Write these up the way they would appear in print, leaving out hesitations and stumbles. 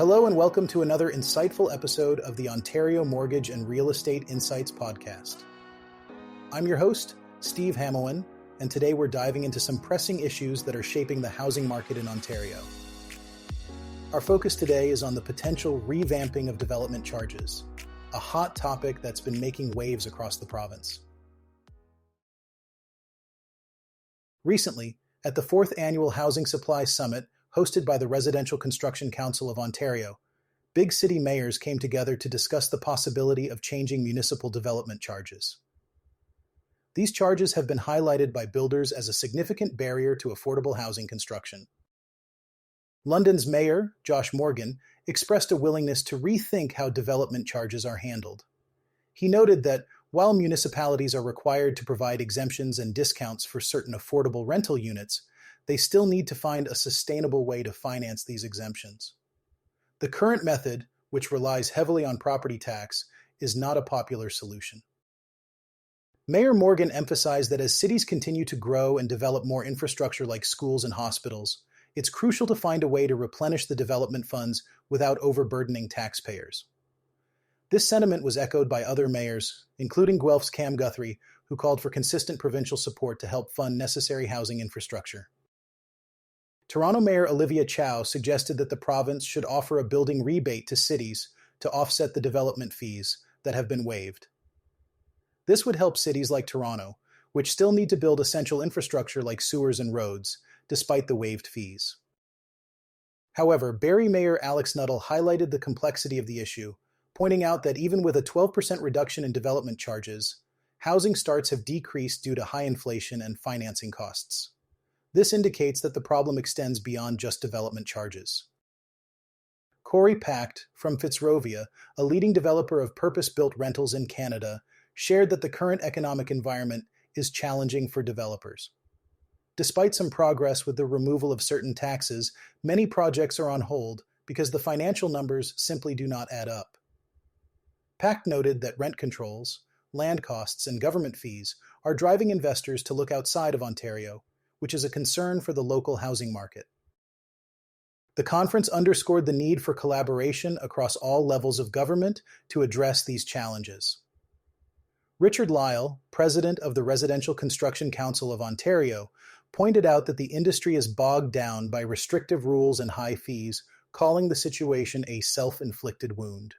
Hello and welcome to another insightful episode of the Ontario Mortgage and Real Estate Insights podcast. I'm your host, Steve Hamilton, and today we're diving into some pressing issues that are shaping the housing market in Ontario. Our focus today is on the potential revamping of development charges, a hot topic that's been making waves across the province. Recently, at the 4th Annual Housing Supply Summit hosted by the Residential Construction Council of Ontario, big city mayors came together to discuss the possibility of changing municipal development charges. These charges have been highlighted by builders as a significant barrier to affordable housing construction. London's Mayor, Josh Morgan, expressed a willingness to rethink how development charges are handled. He noted that while municipalities are required to provide exemptions and discounts for certain affordable rental units, they still need to find a sustainable way to finance these exemptions. The current method, which relies heavily on property tax, is not a popular solution. Mayor Morgan emphasized that as cities continue to grow and develop more infrastructure like schools and hospitals, it's crucial to find a way to replenish the development funds without overburdening taxpayers. This sentiment was echoed by other mayors, including Guelph's Cam Guthrie, who called for consistent provincial support to help fund necessary housing infrastructure. Toronto Mayor Olivia Chow suggested that the province should offer a building rebate to cities to offset the development fees that have been waived. This would help cities like Toronto, which still need to build essential infrastructure like sewers and roads, despite the waived fees. However, Barrie Mayor Alex Nuttall highlighted the complexity of the issue, pointing out that even with a 12% reduction in development charges, housing starts have decreased due to high inflation and financing costs. This indicates that the problem extends beyond just development charges. Corey Pact from Fitzrovia, a leading developer of purpose-built rentals in Canada, shared that the current economic environment is challenging for developers. Despite some progress with the removal of certain taxes, many projects are on hold because the financial numbers simply do not add up. Pact noted that rent controls, land costs, and government fees are driving investors to look outside of Ontario, which is a concern for the local housing market. The conference underscored the need for collaboration across all levels of government to address these challenges. Richard Lyle, president of the Residential Construction Council of Ontario, pointed out that the industry is bogged down by restrictive rules and high fees, calling the situation a self-inflicted wound.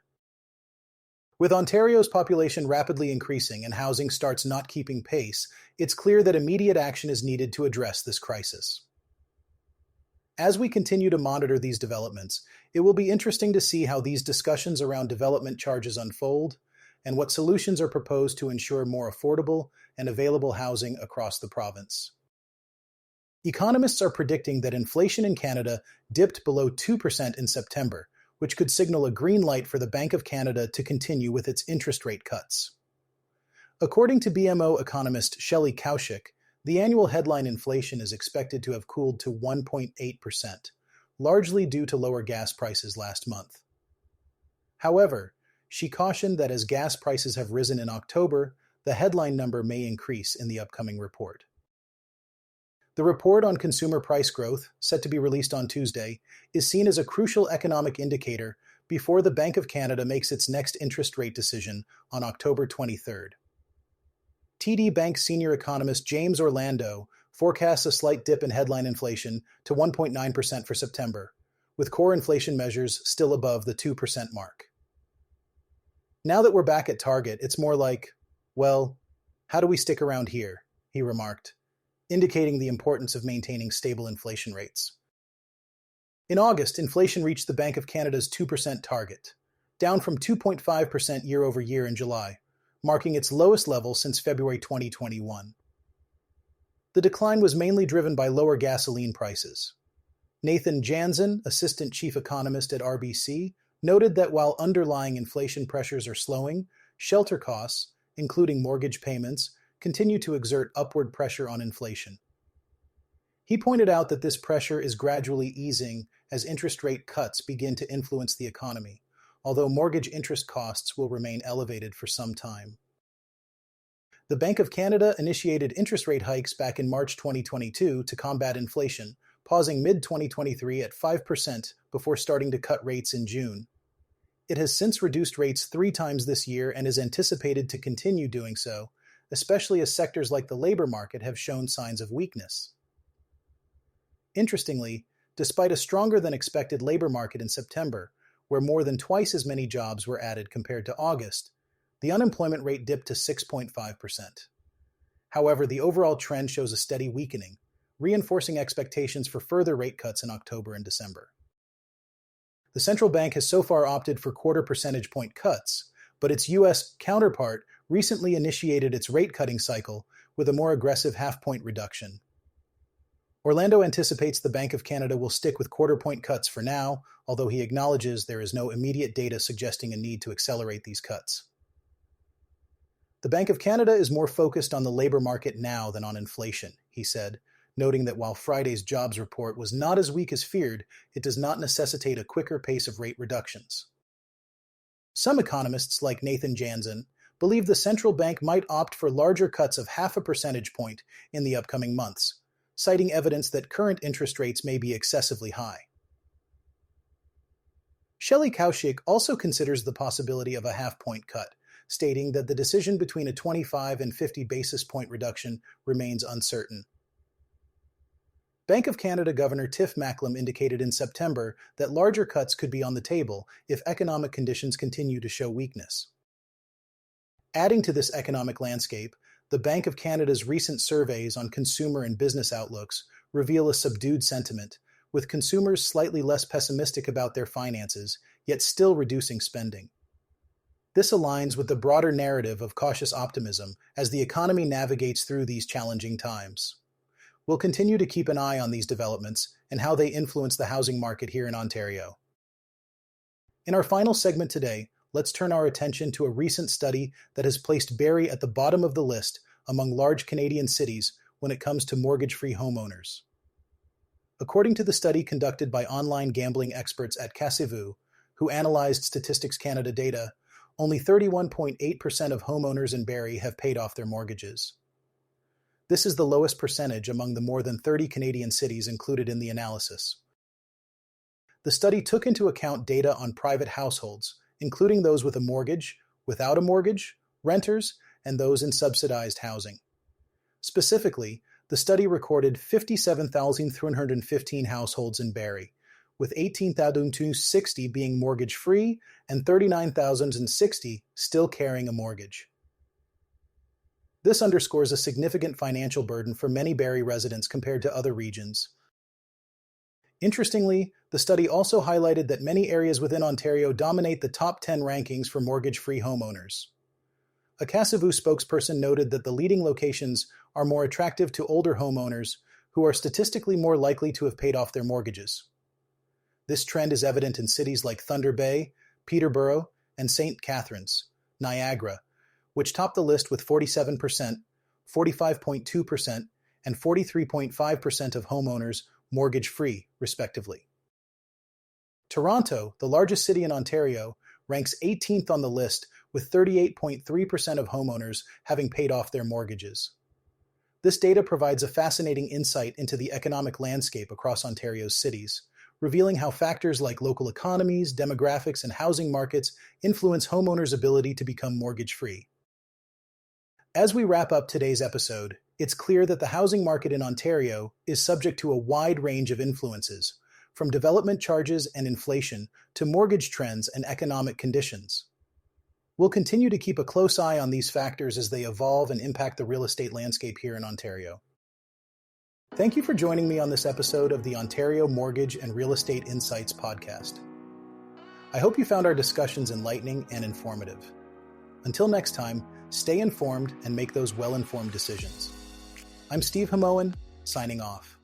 With Ontario's population rapidly increasing and housing starts not keeping pace, it's clear that immediate action is needed to address this crisis. As we continue to monitor these developments, it will be interesting to see how these discussions around development charges unfold and what solutions are proposed to ensure more affordable and available housing across the province. Economists are predicting that inflation in Canada dipped below 2% in September, which could signal a green light for the Bank of Canada to continue with its interest rate cuts. According to BMO economist Shelley Kaushik, the annual headline inflation is expected to have cooled to 1.8%, largely due to lower gas prices last month. However, she cautioned that as gas prices have risen in October, the headline number may increase in the upcoming report. The report on consumer price growth, set to be released on Tuesday, is seen as a crucial economic indicator before the Bank of Canada makes its next interest rate decision on October 23rd. TD Bank senior economist James Orlando forecasts a slight dip in headline inflation to 1.9% for September, with core inflation measures still above the 2% mark. Now that we're back at target, it's more like, well, how do we stick around here? He remarked, indicating the importance of maintaining stable inflation rates. In August, inflation reached the Bank of Canada's 2% target, down from 2.5% year over year in July, marking its lowest level since February 2021. The decline was mainly driven by lower gasoline prices. Nathan Jansen, assistant chief economist at RBC, noted that while underlying inflation pressures are slowing, shelter costs, including mortgage payments, continue to exert upward pressure on inflation. He pointed out that this pressure is gradually easing as interest rate cuts begin to influence the economy, although mortgage interest costs will remain elevated for some time. The Bank of Canada initiated interest rate hikes back in March 2022 to combat inflation, pausing mid-2023 at 5% before starting to cut rates in June. It has since reduced rates 3 times this year and is anticipated to continue doing so, especially as sectors like the labor market have shown signs of weakness. Interestingly, despite a stronger than expected labor market in September, where more than twice as many jobs were added compared to August, the unemployment rate dipped to 6.5%. However, the overall trend shows a steady weakening, reinforcing expectations for further rate cuts in October and December. The central bank has so far opted for quarter percentage point cuts, but its U.S. counterpart recently initiated its rate-cutting cycle with a more aggressive half-point reduction. Orlando anticipates the Bank of Canada will stick with quarter-point cuts for now, although he acknowledges there is no immediate data suggesting a need to accelerate these cuts. The Bank of Canada is more focused on the labor market now than on inflation, he said, noting that while Friday's jobs report was not as weak as feared, it does not necessitate a quicker pace of rate reductions. Some economists, like Nathan Janzen, believe the central bank might opt for larger cuts of 0.5 percentage point in the upcoming months, citing evidence that current interest rates may be excessively high. Shelley Kaushik also considers the possibility of a half-point cut, stating that the decision between a 25 and 50 basis point reduction remains uncertain. Bank of Canada Governor Tiff Macklem indicated in September that larger cuts could be on the table if economic conditions continue to show weakness. Adding to this economic landscape, the Bank of Canada's recent surveys on consumer and business outlooks reveal a subdued sentiment, with consumers slightly less pessimistic about their finances, yet still reducing spending. This aligns with the broader narrative of cautious optimism as the economy navigates through these challenging times. We'll continue to keep an eye on these developments and how they influence the housing market here in Ontario. In our final segment today, let's turn our attention to a recent study that has placed Barrie at the bottom of the list among large Canadian cities when it comes to mortgage-free homeowners. According to the study conducted by online gambling experts at Cassez-Vous, who analyzed Statistics Canada data, only 31.8% of homeowners in Barrie have paid off their mortgages. This is the lowest percentage among the more than 30 Canadian cities included in the analysis. The study took into account data on private households, including those with a mortgage, without a mortgage, renters, and those in subsidized housing. Specifically, the study recorded 57,315 households in Barrie, with 18,260 being mortgage-free and 39,060 still carrying a mortgage. This underscores a significant financial burden for many Barrie residents compared to other regions. Interestingly, the study also highlighted that many areas within Ontario dominate the top 10 rankings for mortgage-free homeowners. A Cassez-Vous spokesperson noted that the leading locations are more attractive to older homeowners who are statistically more likely to have paid off their mortgages. This trend is evident in cities like Thunder Bay, Peterborough, and St. Catharines, Niagara, which top the list with 47%, 45.2%, and 43.5% of homeowners mortgage-free, respectively. Toronto, the largest city in Ontario, ranks 18th on the list with 38.3% of homeowners having paid off their mortgages. This data provides a fascinating insight into the economic landscape across Ontario's cities, revealing how factors like local economies, demographics, and housing markets influence homeowners' ability to become mortgage-free. As we wrap up today's episode, it's clear that the housing market in Ontario is subject to a wide range of influences, from development charges and inflation to mortgage trends and economic conditions. We'll continue to keep a close eye on these factors as they evolve and impact the real estate landscape here in Ontario. Thank you for joining me on this episode of the Ontario Mortgage and Real Estate Insights podcast. I hope you found our discussions enlightening and informative. Until next time, stay informed and make those well-informed decisions. I'm Steve Hamoan, signing off.